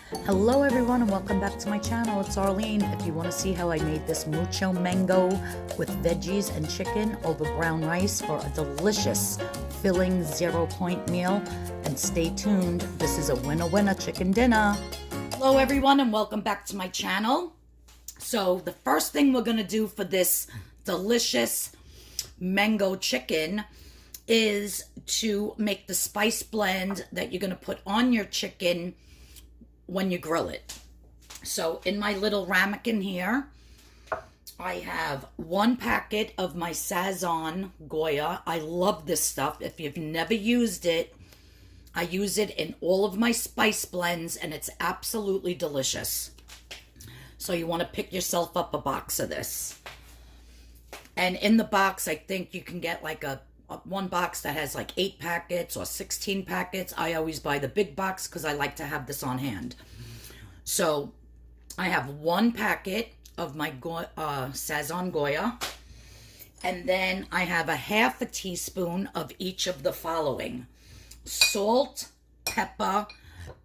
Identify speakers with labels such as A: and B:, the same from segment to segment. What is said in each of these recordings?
A: Hello everyone and welcome back to my channel. It's Arlene. If you want to see how I made this mucho mango with veggies and chicken over brown rice for a delicious filling 0-point meal, and stay tuned, this is a winner chicken dinner. Hello everyone and welcome back to my channel. So the first thing we're going to do for this delicious mango chicken is to make the spice blend that you're going to put on your chicken when you grill it. So in my little ramekin here, I have 1 packet of my Sazon Goya. I love this stuff. If you've never used it, I use it in all of my spice blends and it's absolutely delicious. So you want to pick yourself up a box of this. And in the box, I think you can get like one box that has like 8 packets or 16 packets. I always buy the big box because I like to have this on hand. So I have 1 packet of my Sazon Goya, and then I have a half a teaspoon of each of the following: salt, pepper,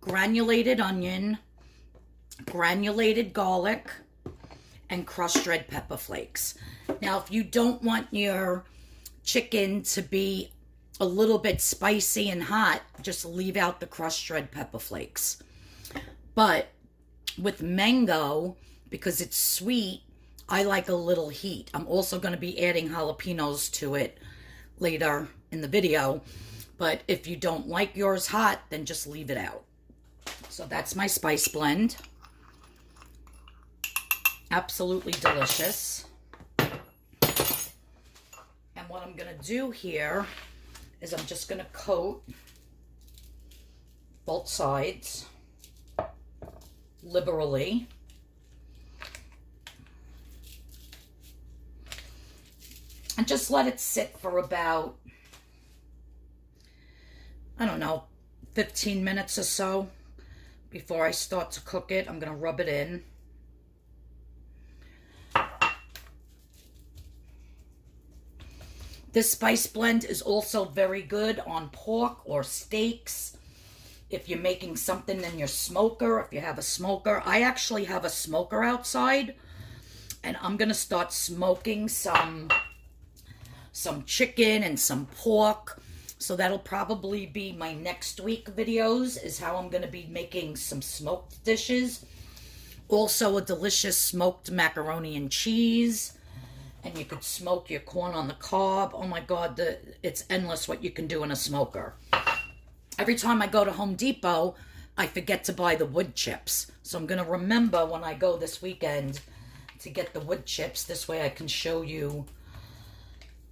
A: granulated onion, granulated garlic, and crushed red pepper flakes. Now, if you don't want your chicken to be a little bit spicy and hot, just leave out the crushed red pepper flakes. But with mango, because it's sweet, I like a little heat. I'm also going to be adding jalapenos to it later in the video, but if you don't like yours hot, then just leave it out. So that's my spice blend. Absolutely delicious. And what I'm going to do here is I'm just going to coat both sides liberally. And just let it sit for about, I don't know, 15 minutes or so before I start to cook it. I'm going to rub it in. This spice blend is also very good on pork or steaks. If you're making something in your smoker, if you have a smoker. I actually have a smoker outside, and I'm going to start smoking some chicken and some pork. So that'll probably be my next week videos, is how I'm going to be making some smoked dishes. Also a delicious smoked macaroni and cheese. And you could smoke your corn on the cob. Oh my God, it's endless what you can do in a smoker. Every time I go to Home Depot, I forget to buy the wood chips. So I'm going to remember when I go this weekend to get the wood chips. This way I can show you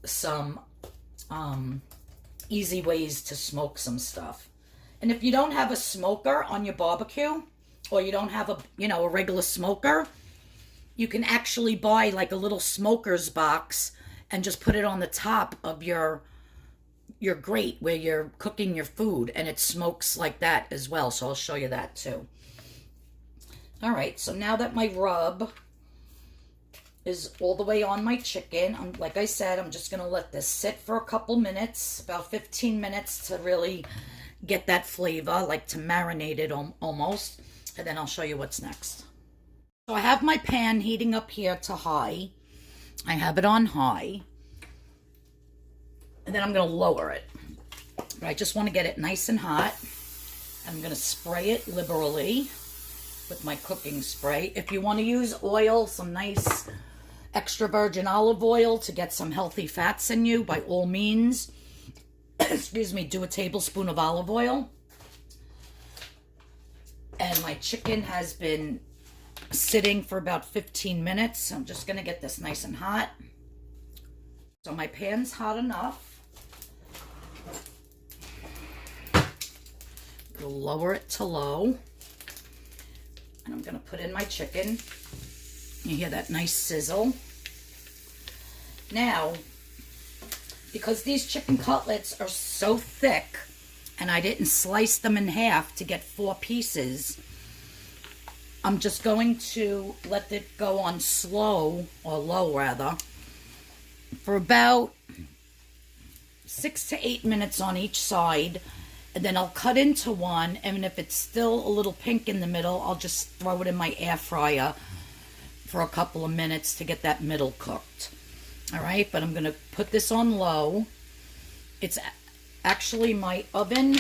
A: some easy ways to smoke some stuff. And if you don't have a smoker on your barbecue, or you don't have a regular smoker, you can actually buy like a little smoker's box and just put it on the top of your grate where you're cooking your food, and it smokes like that as well. So I'll show you that too. All right, so now that my rub is all the way on my chicken, like I said, I'm just going to let this sit for a couple minutes, about 15 minutes, to really get that flavor, like to marinate it almost, and then I'll show you what's next. So I have my pan heating up here to high. I have it on high. And then I'm going to lower it. But I just want to get it nice and hot. I'm going to spray it liberally with my cooking spray. If you want to use oil, some nice extra virgin olive oil to get some healthy fats in you, by all means, excuse me, do a tablespoon of olive oil. And my chicken has been sitting for about 15 minutes. So I'm just going to get this nice and hot. So my pan's hot enough. We'll lower it to low. And I'm going to put in my chicken. You hear that nice sizzle. Now, because these chicken cutlets are so thick, and I didn't slice them in half to get 4 pieces, I'm just going to let it go on slow, or low rather, for about 6 to 8 minutes on each side. And then I'll cut into one, and if it's still a little pink in the middle, I'll just throw it in my air fryer for a couple of minutes to get that middle cooked. All right, but I'm gonna put this on low. It's actually my oven.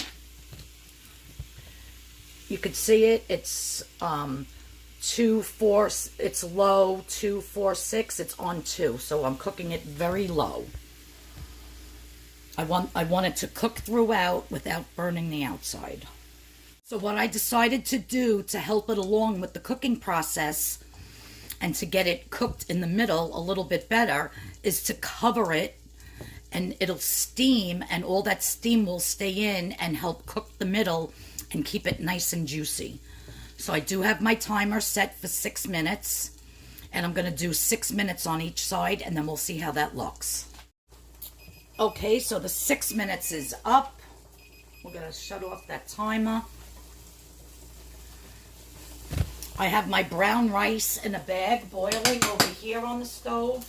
A: You could see it. It's 2-4. It's low 2-4-6. It's on 2, so I'm cooking it very low. I want it to cook throughout without burning the outside. So what I decided to do to help it along with the cooking process and to get it cooked in the middle a little bit better is to cover it, and it'll steam, and all that steam will stay in and help cook the middle and keep it nice and juicy. So I do have my timer set for 6 minutes, and I'm going to do 6 minutes on each side, and then we'll see how that looks. Okay, so the 6 minutes is up. We're going to shut off that timer. I have my brown rice in a bag boiling over here on the stove.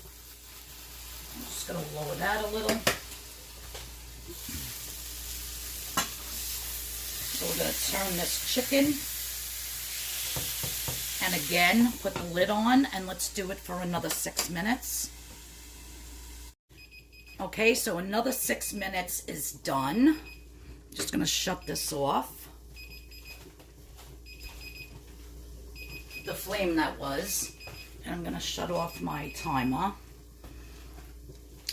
A: I'm just going to lower that a little. So we're going to turn this chicken. And again, put the lid on, and let's do it for another 6 minutes. Okay, so another 6 minutes is done. Just going to shut this off. The flame that was. And I'm going to shut off my timer.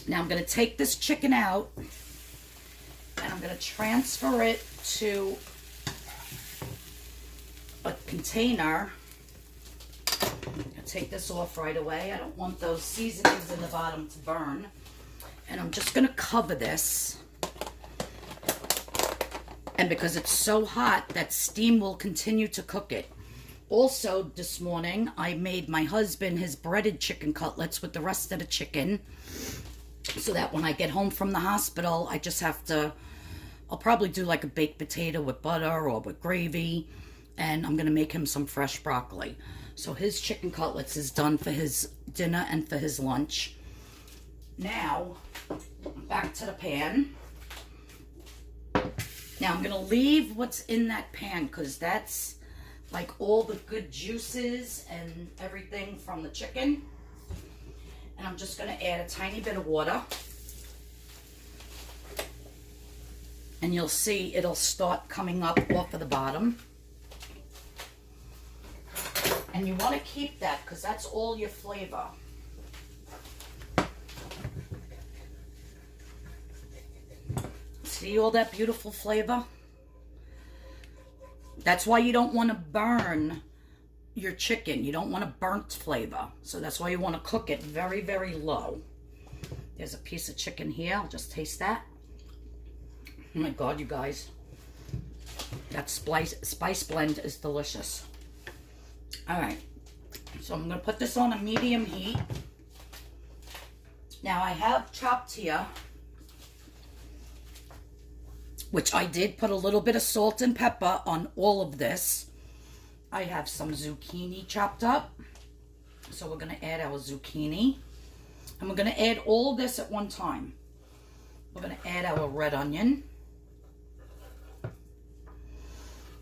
A: Now I'm going to take this chicken out, and I'm going to transfer it to a container. I'm going to take this off right away. I don't want those seasonings in the bottom to burn. And I'm just going to cover this. And because it's so hot, that steam will continue to cook it. Also, this morning, I made my husband his breaded chicken cutlets with the rest of the chicken. So that when I get home from the hospital, I just have to, I'll probably do like a baked potato with butter or with gravy. And I'm going to make him some fresh broccoli. So his chicken cutlets is done for his dinner and for his lunch. Now, back to the pan. Now I'm going to leave what's in that pan because that's like all the good juices and everything from the chicken. And I'm just going to add a tiny bit of water. And you'll see it'll start coming up off of the bottom. And you want to keep that because that's all your flavor. See all that beautiful flavor? That's why you don't want to burn your chicken. You don't want a burnt flavor. So that's why you want to cook it very, very low. There's a piece of chicken here. I'll just taste that. Oh my God, you guys. That spice blend is delicious. All right. So I'm going to put this on a medium heat. Now I have chopped here, which I did put a little bit of salt and pepper on all of this. I have some zucchini chopped up. So we're going to add our zucchini. And we're going to add all this at one time. We're going to add our red onion.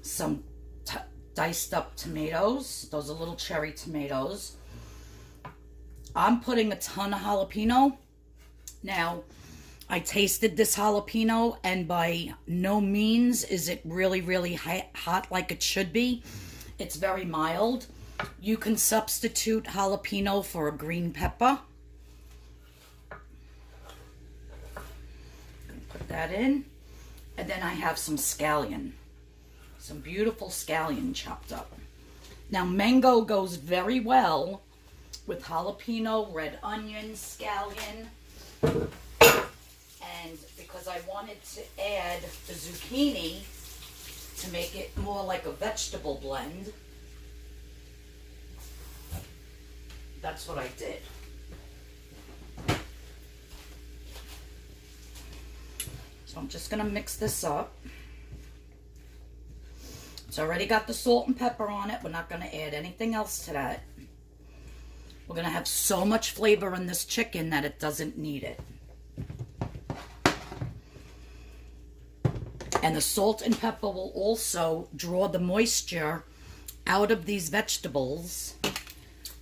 A: Some diced up tomatoes. Those are little cherry tomatoes. I'm putting a ton of jalapeno. Now, I tasted this jalapeno, and by no means is it really, really hot like it should be. It's very mild. You can substitute jalapeno for a green pepper. Put that in. And then I have some scallion. Some beautiful scallion chopped up. Now, mango goes very well with jalapeno, red onion, scallion. And because I wanted to add the zucchini to make it more like a vegetable blend, that's what I did. So I'm just going to mix this up. It's already got the salt and pepper on it. We're not going to add anything else to that. We're going to have so much flavor in this chicken that it doesn't need it. And the salt and pepper will also draw the moisture out of these vegetables.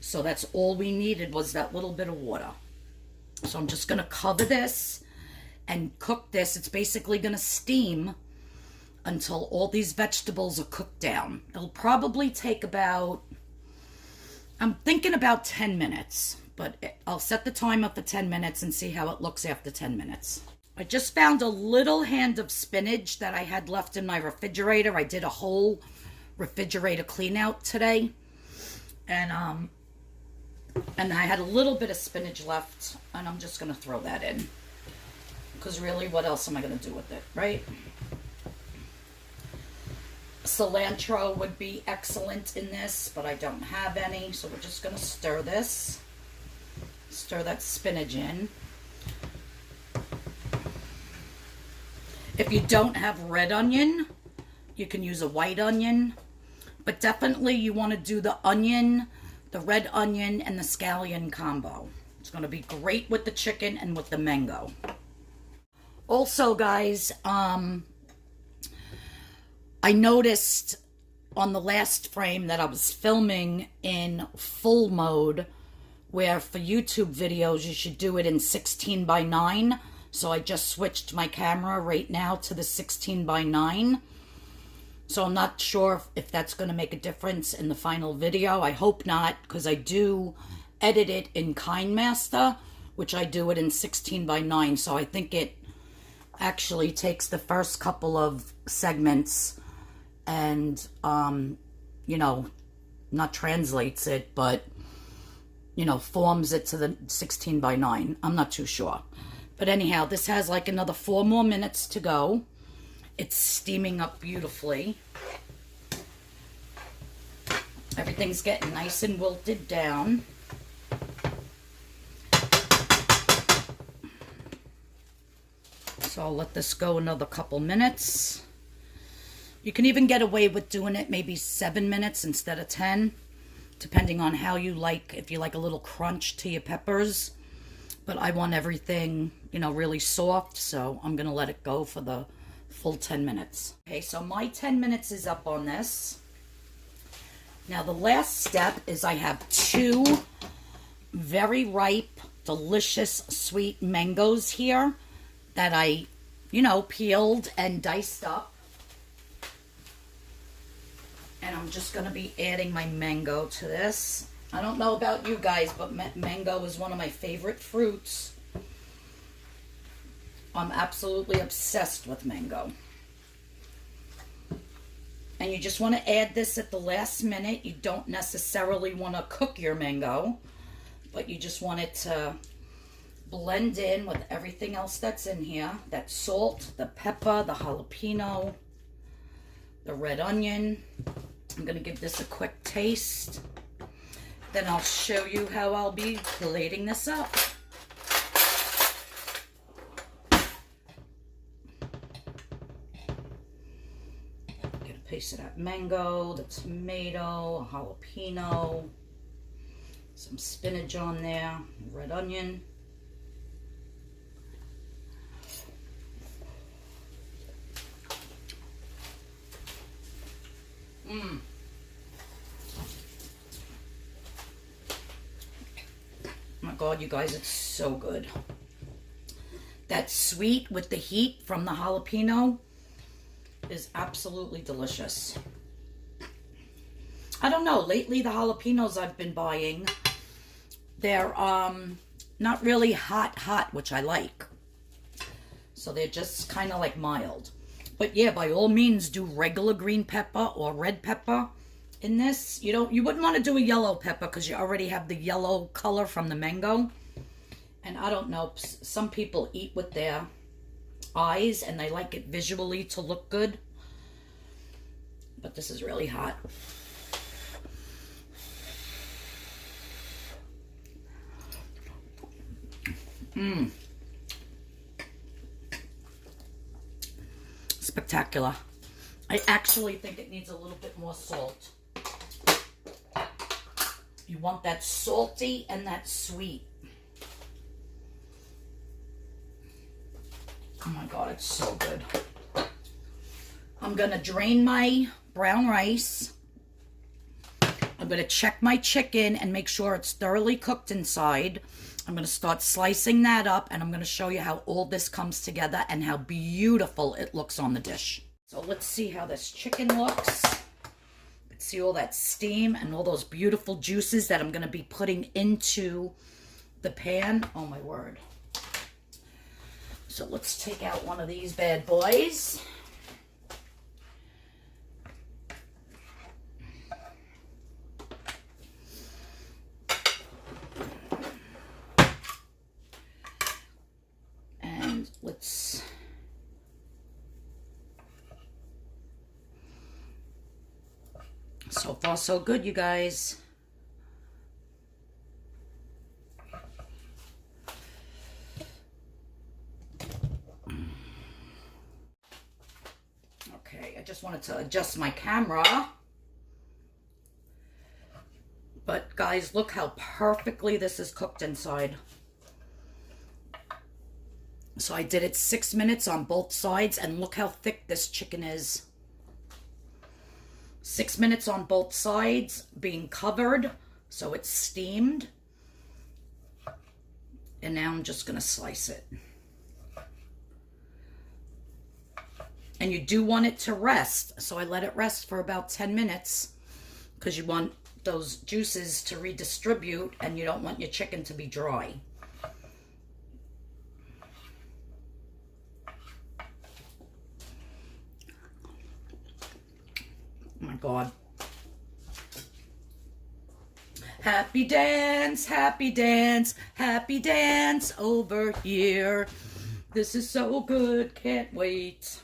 A: So that's all we needed, was that little bit of water. So I'm just going to cover this and cook this. It's basically going to steam until all these vegetables are cooked down. It'll probably take about, I'm thinking about 10 minutes. But I'll set the timer for 10 minutes and see how it looks after 10 minutes. I just found a little hand of spinach that I had left in my refrigerator. I did a whole refrigerator clean out today. And I had a little bit of spinach left, and I'm just going to throw that in. Because really, what else am I going to do with it, right? Cilantro would be excellent in this, but I don't have any. So we're just going to stir this. Stir that spinach in. If you don't have red onion, you can use a white onion. But definitely you want to do the onion, the red onion, and the scallion combo. It's going to be great with the chicken and with the mango. Also, guys, I noticed on the last frame that I was filming in full mode, where for YouTube videos, you should do it in 16:9. So I just switched my camera right now to the 16:9. So I'm not sure if that's going to make a difference in the final video. I hope not, because I do edit it in KineMaster, which I do it in 16:9. So I think it actually takes the first couple of segments and, you know, not translates it, but forms it to the 16:9. I'm not too sure. But anyhow, this has like another 4 more minutes to go. It's steaming up beautifully. Everything's getting nice and wilted down. So I'll let this go another couple minutes. You can even get away with doing it maybe 7 minutes instead of 10. Depending on how you like, if you like a little crunch to your peppers. But I want everything, really soft, so I'm going to let it go for the full 10 minutes. Okay, so my 10 minutes is up on this. Now the last step is I have 2 very ripe, delicious, sweet mangoes here that I, peeled and diced up. And I'm just going to be adding my mango to this. I don't know about you guys, but mango is one of my favorite fruits. I'm absolutely obsessed with mango. And you just want to add this at the last minute. You don't necessarily want to cook your mango, but you just want it to blend in with everything else that's in here. That salt, the pepper, the jalapeno, the red onion. I'm going to give this a quick taste. Then I'll show you how I'll be plating this up. Get a piece of that mango, the tomato, a jalapeno, some spinach on there, red onion. Oh my God, you guys, it's so good. That sweet with the heat from the jalapeno is absolutely delicious. I don't know, lately the jalapenos I've been buying, they're not really hot, which I like. So they're just kind of like mild. But yeah, by all means, do regular green pepper or red pepper in this. You wouldn't want to do a yellow pepper because you already have the yellow color from the mango. And I don't know, some people eat with their eyes and they like it visually to look good. But this is really hot. Spectacular. I actually think it needs a little bit more salt. You want that salty and that sweet. Oh my God, it's so good. I'm going to drain my brown rice. I'm going to check my chicken and make sure it's thoroughly cooked inside. I'm going to start slicing that up, and I'm going to show you how all this comes together and how beautiful it looks on the dish. So let's see how this chicken looks. Let's see all that steam and all those beautiful juices that I'm going to be putting into the pan. Oh my word. So let's take out one of these bad boys. And let's so far so good, you guys. Okay, I just wanted to adjust my camera. But guys, look how perfectly this is cooked inside. So I did it 6 minutes on both sides, and look how thick this chicken is. 6 minutes on both sides, being covered, so it's steamed. And now I'm just going to slice it. And you do want it to rest, so I let it rest for about 10 minutes because you want those juices to redistribute, and you don't want your chicken to be dry. Oh my God. Happy dance, happy dance, happy dance over here. This is so good, can't wait.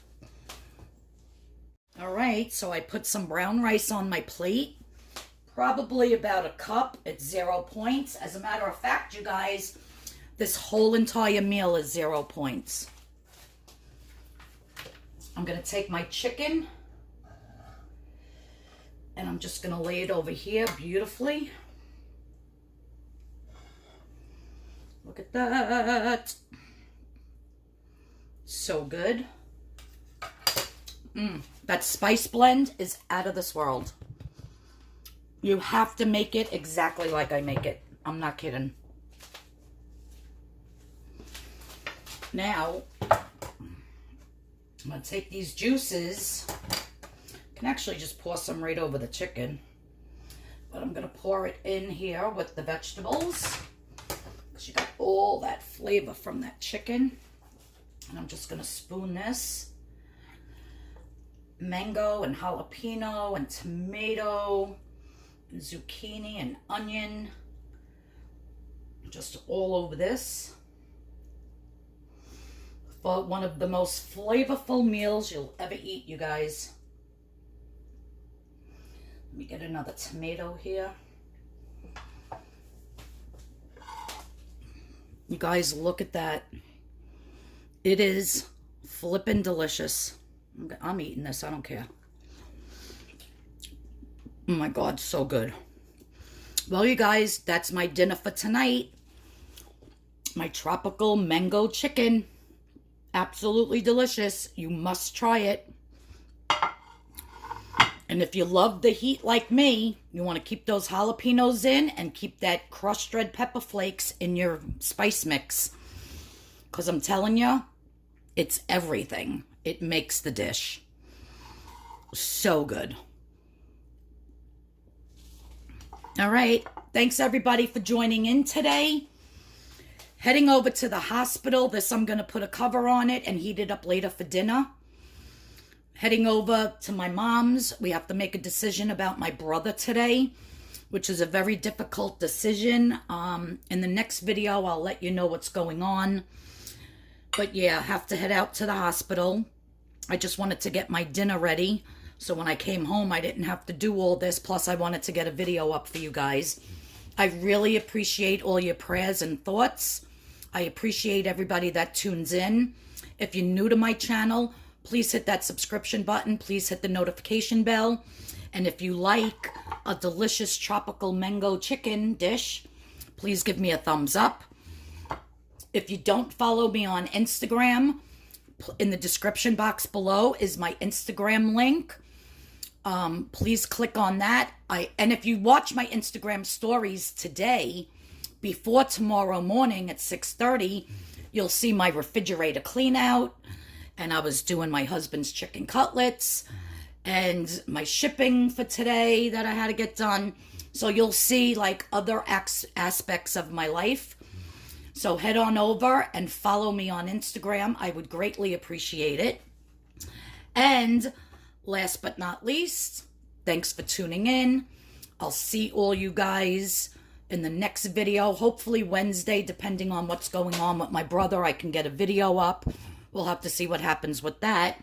A: All right, so I put some brown rice on my plate. Probably about a cup. It's 0 points. As a matter of fact, you guys, this whole entire meal is 0 points. I'm going to take my chicken, and I'm just going to lay it over here beautifully. Look at that. So good. That spice blend is out of this world. You have to make it exactly like I make it. I'm not kidding. Now, I'm going to take these juices. I can actually just pour some right over the chicken. But I'm going to pour it in here with the vegetables, because you got all that flavor from that chicken. And I'm just going to spoon this. Mango and jalapeno and tomato and zucchini and onion. Just all over this. For one of the most flavorful meals you'll ever eat, you guys. Let me get another tomato here. You guys, look at that. It is flippin' delicious. I'm eating this, I don't care. Oh my God, so good. Well, you guys, that's my dinner for tonight. My tropical mango chicken. Absolutely delicious. You must try it. And if you love the heat like me, you want to keep those jalapenos in and keep that crushed red pepper flakes in your spice mix. Because I'm telling you, it's everything. It makes the dish so good. All right. Thanks, everybody, for joining in today. Heading over to the hospital. This, I'm going to put a cover on it and heat it up later for dinner. Heading over to my mom's. We have to make a decision about my brother today, which is a very difficult decision. In the next video, I'll let you know what's going on. But yeah, I have to head out to the hospital. I just wanted to get my dinner ready, so when I came home, I didn't have to do all this. Plus, I wanted to get a video up for you guys. I really appreciate all your prayers and thoughts. I appreciate everybody that tunes in. If you're new to my channel, please hit that subscription button. Please hit the notification bell. And if you like a delicious tropical mango chicken dish, please give me a thumbs up. If you don't follow me on Instagram, in the description box below is my Instagram link. Please click on that. And if you watch my Instagram stories today, before tomorrow morning at 6:30, you'll see my refrigerator clean out. And I was doing my husband's chicken cutlets and my shipping for today that I had to get done. So you'll see like other aspects of my life. So head on over and follow me on Instagram. I would greatly appreciate it. And last but not least, thanks for tuning in. I'll see all you guys in the next video, hopefully Wednesday, depending on what's going on with my brother. I can get a video up. We'll have to see what happens with that.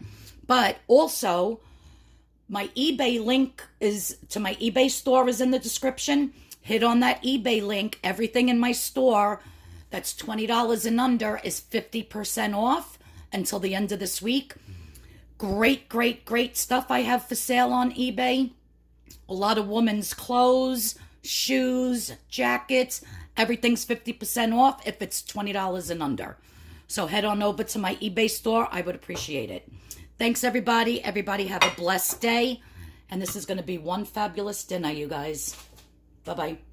A: But also, my eBay link to my eBay store is in the description. Hit on that eBay link. Everything in my store that's $20 and under is 50% off until the end of this week. Great, great, great stuff I have for sale on eBay. A lot of women's clothes, shoes, jackets. Everything's 50% off if it's $20 and under. So head on over to my eBay store. I would appreciate it. Thanks, everybody. Everybody have a blessed day. And this is going to be one fabulous dinner, you guys. Bye-bye.